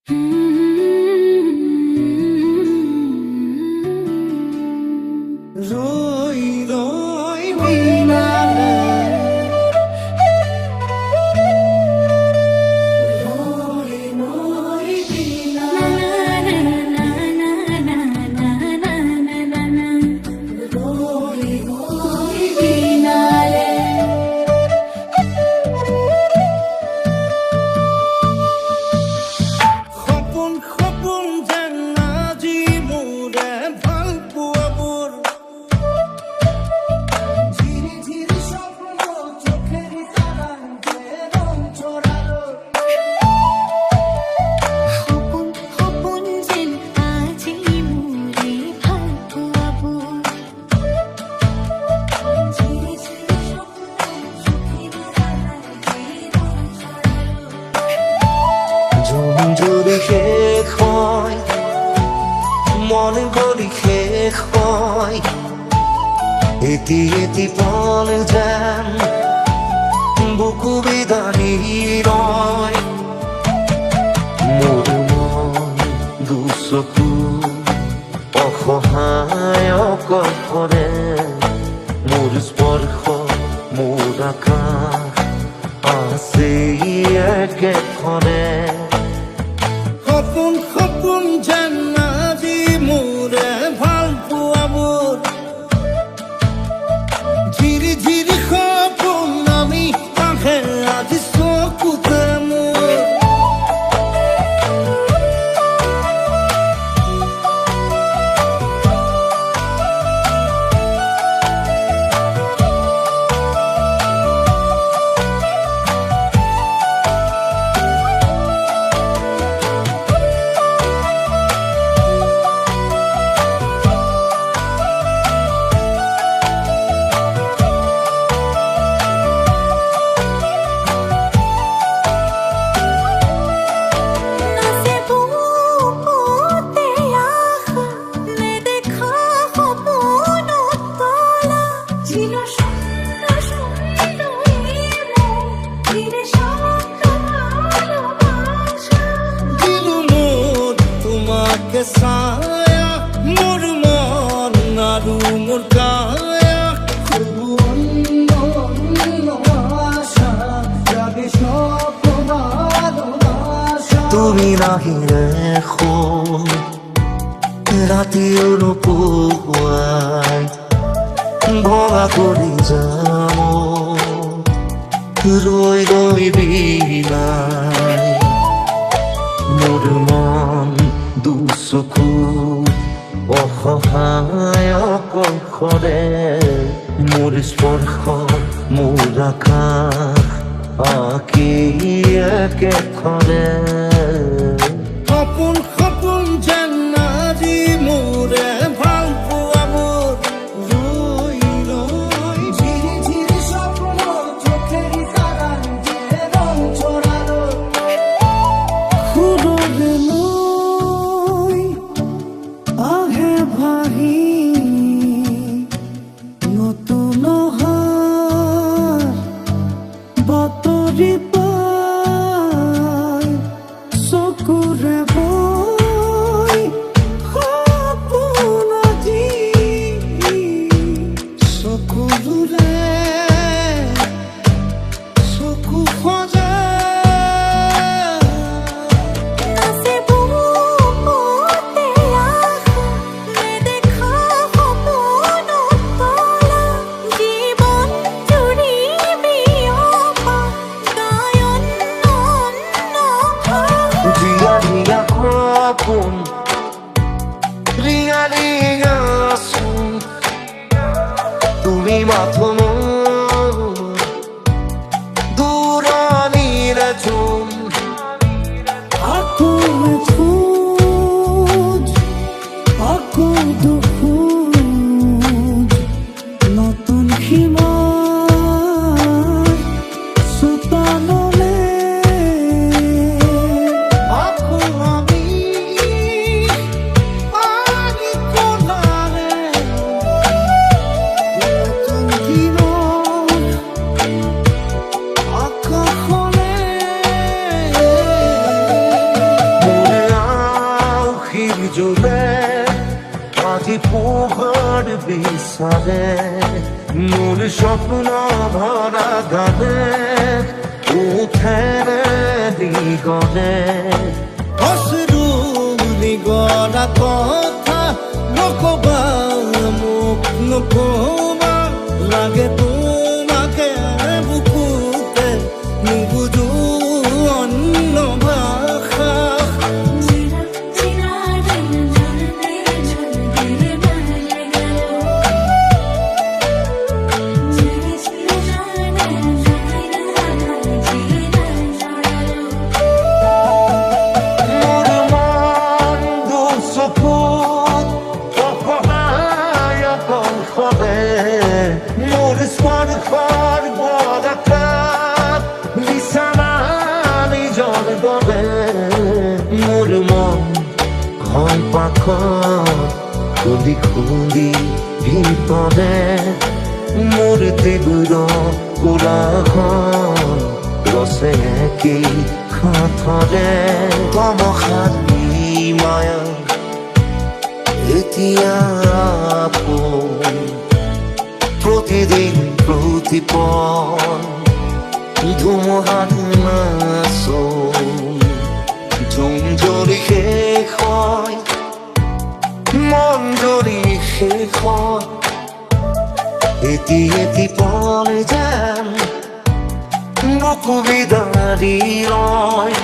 রই রই মিনারে রই রই মিনারে রই রই মিনারে খপন খপন জান্নাজি মোরে ভাল পুয়াবুর ঝিরি ঝিরি স্বপ্ন চোখের তারাতে রং ছড়ালো খপন খপন যেন আজি মোরে ভাল পোৱাবো ঝিৰি ঝিৰি স্বপ্ন চোখের তারাতে রং ছড়ালো ঝুমঝুরি শেষ হয় মনে বলি শেষ হয় এটি এটি পল যান বুকু বিদানি রয় মোৰ মন দুচকু অসহায় অকল্পৰে মোৰ স্পৰ্শ মোৰ আকাশ আছে একেখনে সপোন সপোন জান্নাজি মোৰে ভাল পোৱাবোৰ ঝিৰি ঝিৰি সপোন আমি আহে আজি চকুতে মোৰ নাচে বুকুতে আশা নেদেখা সপোনত তলা ছিল সুন্দৰ সুন্দৰ ধীৰে শব্দ ভালোবাসা দিলো মোৰ তোমাকে ছায়া মোৰ মন আৰু মোৰ কায়া খুব অন্য অন্য আশা জাগে স্বপ্ন ভালোবাসা তুমি নাহিলে খোল ৰাতিও নোপোৱাই ভগা কৰি যাম ৰৈ ৰৈ বিলাই মোৰ মন দুচকু অসহায় অকল্পৰে মোৰ স্পৰ্শ মোৰ আকাশ আঁকি একেখনে সপোন সপোন জান্নাজি মোৰে ভাল পোৱাবোৰ ৰৈ ৰৈ ঝিৰি ঝিৰি স্বপ্ন চোখের তারাতে রং ছড়ালো সুররে মই আহে ভাহি নতুন অহাৰ বাতৰি পাই চকুৰে বৈ সপোন আজি চকুৰে চকু সজাই নাচে বুকুতে আশা নেদেখা সপোনত তলা জীৱন জুৰি বিয়পা গায়ন অন্য ভাষা দিয়া দিয়া সপোন ৰিঙা ৰিঙা চোন তুমি মাথো মোৰ দূৰণিৰে চোন আকৌ খোজ আকৌ দুখোজ নতুন সীমাৰ চোতাললে আকৌ আমি পানী কলাৰে নতুন সীমা জুড়ে আজি পোহর বিচারে মোর স্বপ্ন ভরা গানে উঠে দিগরে অশ্রু নিগড়া কথা নকবা মুখ নকবা লাগে তোমাকে বুকুতে নুবুঝু অন্য ভাষা जीना जीना दिन झलते झलते बन गया जीने जीने जाने जाने जीना মোর মন দুসপুত অপহায় বংশবে মোর স্পর্শৰ বৰকাত বিছানা নিজৰ বাবে মোৰ মন হয় পাখত খুলি খুলি ভিতৰে মোৰ তীব্ৰ কোলাহল ৰচে কি খাথৰে তমসানি মায়া এতিয়া আপোন প্ৰতিদিন প্ৰতিপল ধুমুহাত নাচোন ঝুম যদি শেষ হয় মন যদি শেষ হয় এটি এটি পল যেন বুকু বিদাৰি ৰয়